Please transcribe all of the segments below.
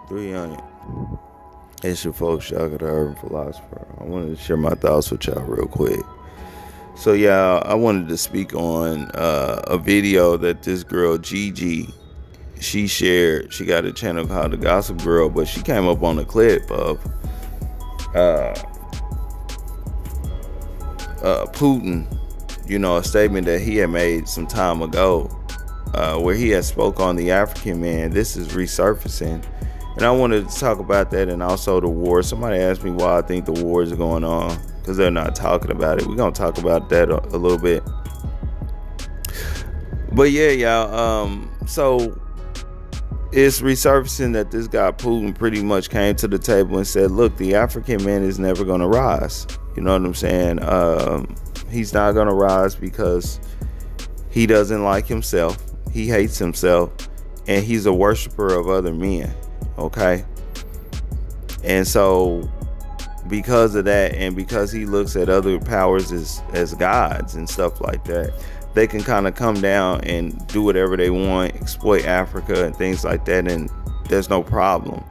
300. It's your folks, y'all got the urban philosopher. I wanted to share my thoughts with y'all real quick. So yeah, I wanted to speak on a video that this girl Gigi, she shared. She got a channel called The Gossip Girl, but she came up on a clip of Putin, a statement that he had made some time ago, where he had spoke on the African man. This is resurfacing. And I wanted to talk about that, and also the war. Somebody asked me why I think the wars are going on, because they're not talking about it. We're going to talk about that a little bit. But yeah, y'all, so it's resurfacing that this guy Putin pretty much came to the table and said, look, the African man is never going to rise. You know what I'm saying? He's not going to rise because he doesn't like himself. He hates himself, and he's a worshiper of other men. Okay. And so because of that, and because he looks at other powers as gods and stuff like that, they can kind of come down and do whatever they want, exploit Africa and things like that, and there's no problem.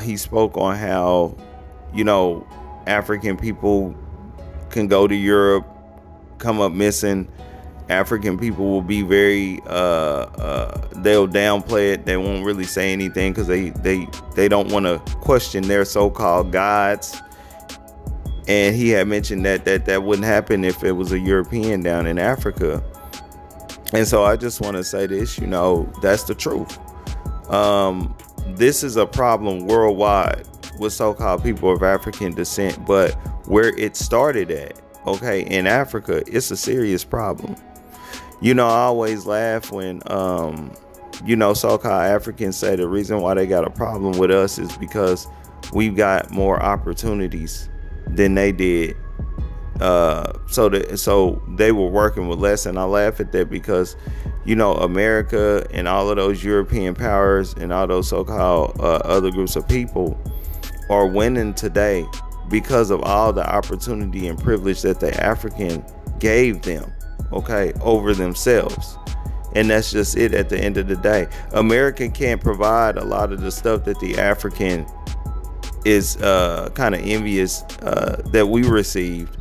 He spoke on how, African people can go to Europe, come up missing. African people will be very they'll downplay it. They won't really say anything because they don't want to question their so-called gods. And he had mentioned that wouldn't happen if it was a European down in Africa. And so I just want to say this, that's the truth. This is a problem worldwide with so-called people of African descent, but where it started at, okay, in Africa, it's a serious problem. I always laugh when, so-called Africans say the reason why they got a problem with us is because we've got more opportunities than they did. So they were working with less. And I laugh at that because, America and all of those European powers and all those so-called other groups of people are winning today because of all the opportunity and privilege that the African gave them. Okay, over themselves. And that's just it at the end of the day. America can't provide a lot of the stuff that the African is kind of envious that we received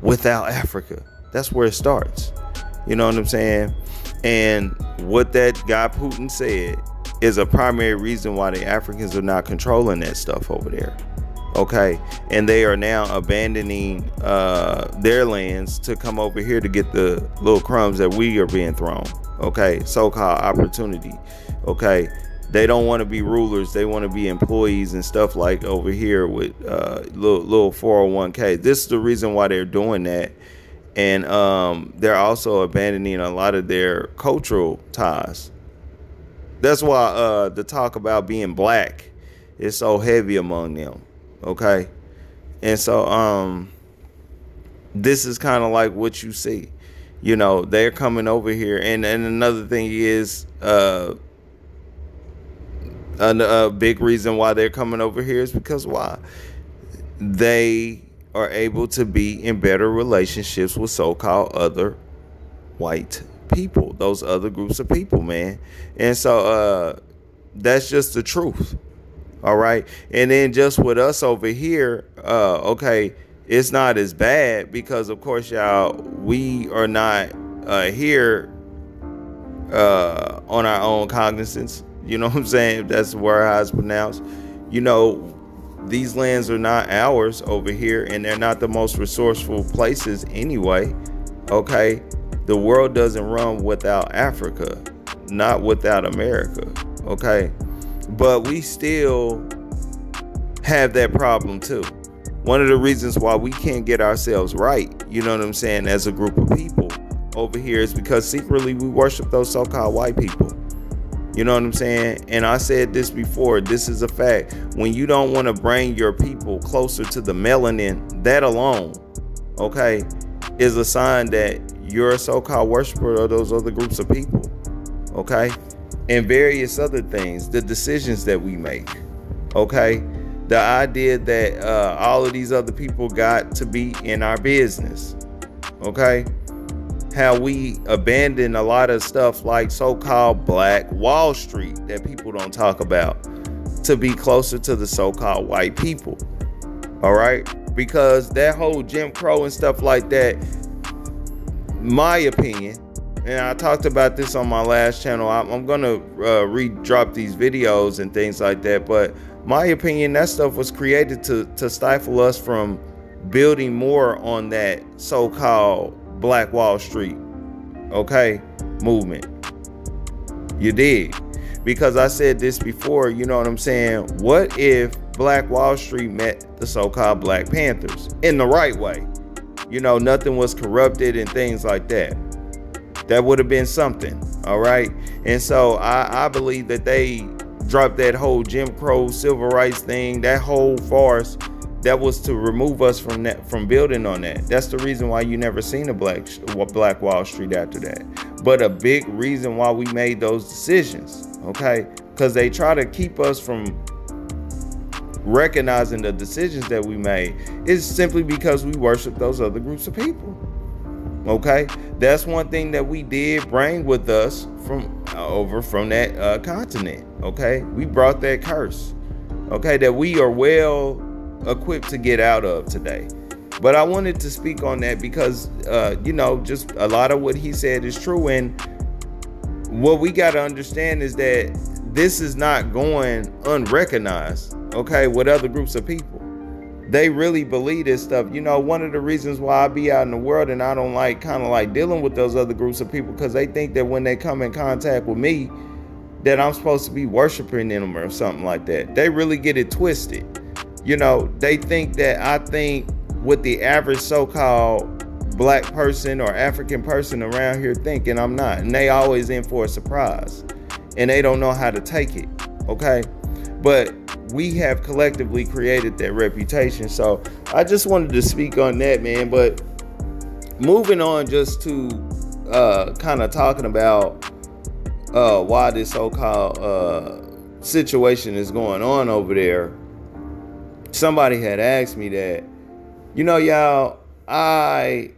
without Africa. That's where it starts. You know what I'm saying? And what that guy Putin said is a primary reason why the Africans are not controlling that stuff over there. Okay, and they are now abandoning their lands to come over here to get the little crumbs that we are being thrown. Okay, so-called opportunity. Okay, they don't want to be rulers. They want to be employees and stuff like over here with little 401k. This is the reason why they're doing that. And they're also abandoning a lot of their cultural ties. That's why the talk about being black is so heavy among them. Okay, and so this is kind of like what you see. They're coming over here, and another thing is a big reason why they're coming over here is because why? They are able to be in better relationships with so-called other white people, those other groups of people, man. And so that's just the truth. All right. And then just with us over here, okay, it's not as bad because, of course, y'all, we are not here on our own cognizance. You know what I'm saying? That's where how it's pronounced. These lands are not ours over here, and they're not the most resourceful places anyway. OK, the world doesn't run without Africa, not without America. OK. But we still have that problem, too. One of the reasons why we can't get ourselves right, you know what I'm saying, as a group of people over here is because secretly we worship those so-called white people. You know what I'm saying? And I said this before. This is a fact. When you don't want to bring your people closer to the melanin, that alone, okay, is a sign that you're a so-called worshiper of those other groups of people. Okay? And various other things, the decisions that we make. Okay, the idea that all of these other people got to be in our business. Okay, how we abandon a lot of stuff like so-called Black Wall Street that people don't talk about. to be closer to the so-called white people. All right, because that whole Jim Crow and stuff like that, my opinion, and I talked about this on my last channel. I'm gonna re-drop these videos and things like that, but my opinion, that stuff was created to stifle us from building more on that so-called Black Wall Street, okay, movement. You dig? Because I said this before, you know what I'm saying? What if Black Wall Street met the so-called Black Panthers in the right way? You know, nothing was corrupted and things like that. That would have been something, all right? And so I believe that they dropped that whole Jim Crow civil rights thing, that whole farce. That was to remove us from that, from building on that. That's the reason why you never seen a Black Wall Street after that. But a big reason why we made those decisions, okay? Because they try to keep us from recognizing the decisions that we made is simply because we worship those other groups of people. Okay, that's one thing that we did bring with us from over from that continent. Okay, we brought that curse. Okay, that we are well equipped to get out of today. But I wanted to speak on that because you know, just a lot of what he said is true, and what we got to understand is that this is not going unrecognized, okay, with other groups of people. They really believe this stuff. You know, one of the reasons why I be out in the world and I don't like kind of like dealing with those other groups of people, because they think that when they come in contact with me, that I'm supposed to be worshiping them or something like that. They really get it twisted. You know, they think that I think what the average so-called Black person or African person around here think, and I'm not. And they always in for a surprise. And they don't know how to take it, okay? But we have collectively created that reputation. So I just wanted to speak on that, man. But moving on just to kind of talking about why this so-called situation is going on over there. Somebody had asked me that, you know, y'all, I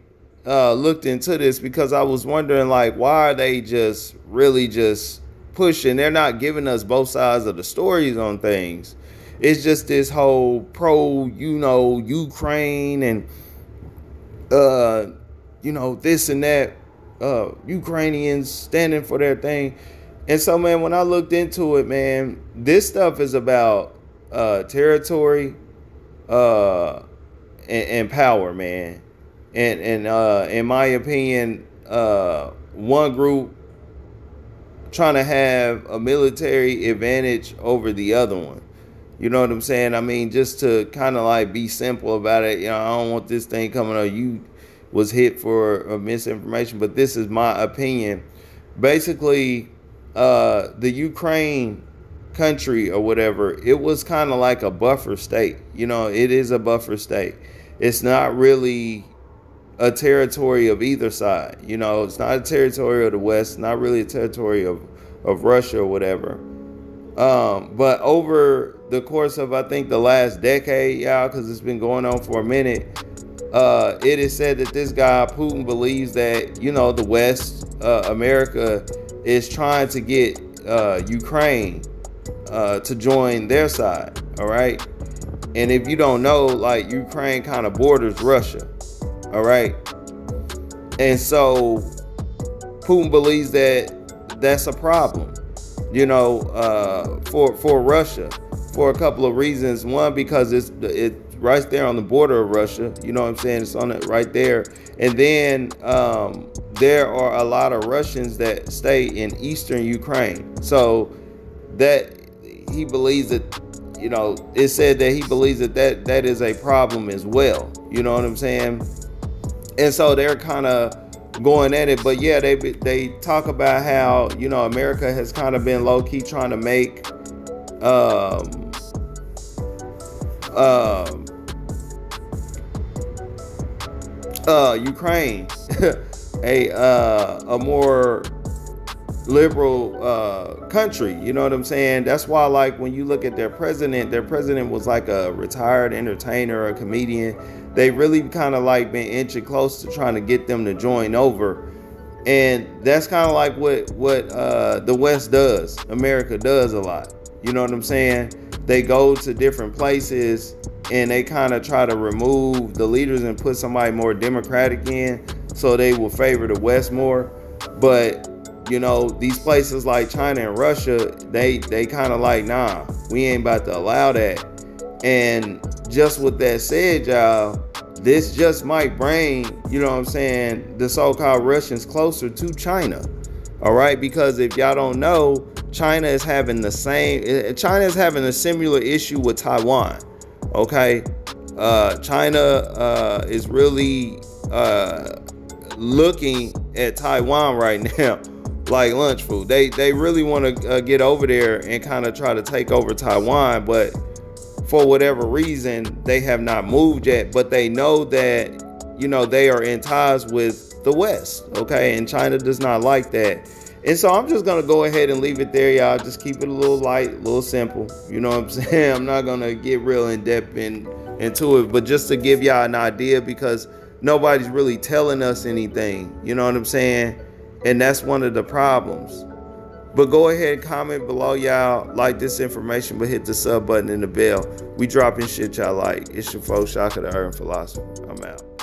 looked into this because I was wondering, like, why are they just really just pushing? They're not giving us both sides of the stories on things. It's just this whole pro, you know, Ukraine and you know, this and that, Ukrainians standing for their thing. And so, man, when I looked into it, man, this stuff is about territory and power, man. And in my opinion, one group trying to have a military advantage over the other one. You know what I'm saying? I mean, just to kind of like be simple about it. You know, I don't want this thing coming up. You was hit for misinformation, but this is my opinion. Basically, the Ukraine country or whatever, it was kind of like a buffer state. You know, it is a buffer state. It's not really a territory of either side. You know, it's not a territory of the West, not really a territory of Russia or whatever. But over the course of, I think, the last decade, y'all, because it's been going on for a minute, it is said that this guy, Putin, believes that, you know, the West, America, is trying to get Ukraine to join their side, all right? And if you don't know, like, Ukraine kind of borders Russia, all right? And so Putin believes that that's a problem, you know, for Russia, for a couple of reasons. One, because it's right there on the border of Russia, you know what I'm saying? It's on it right there. And then there are a lot of Russians that stay in eastern Ukraine. So that he believes that, you know, it said that he believes that that is a problem as well. You know what I'm saying? And so they're kind of going at it. But yeah, they talk about how, you know, America has kind of been low-key trying to make Ukraine a more liberal country. You know what I'm saying? That's why, like, when you look at their president was like a retired entertainer, a comedian. They really kind of like been inching close to trying to get them to join over. And that's kind of like what the West does, America does a lot. You know what I'm saying? they go to different places and they kind of try to remove the leaders and put somebody more democratic in, so they will favor the West more. But you know, these places like China and Russia, they kind of like, nah, we ain't about to allow that. And just with that said, y'all, this just might bring, you know what I'm saying, the so-called Russians closer to China. All right, because if y'all don't know, China is having a similar issue with Taiwan. Okay, China is really looking at Taiwan right now like lunch food. They really want to get over there and kind of try to take over Taiwan, but for whatever reason they have not moved yet. But they know that, you know, they are in ties with the West, okay, and China does not like that. And so I'm just gonna go ahead and leave it there, y'all. Just keep it a little light, a little simple, you know what I'm saying? I'm not gonna get real in depth into it, but just to give y'all an idea, because nobody's really telling us anything, you know what I'm saying? And that's one of the problems. But go ahead, comment below, y'all. Like this information, but hit the sub button and the bell. We dropping shit y'all like. It's your folks, Shock of the Earth Philosopher. I'm out.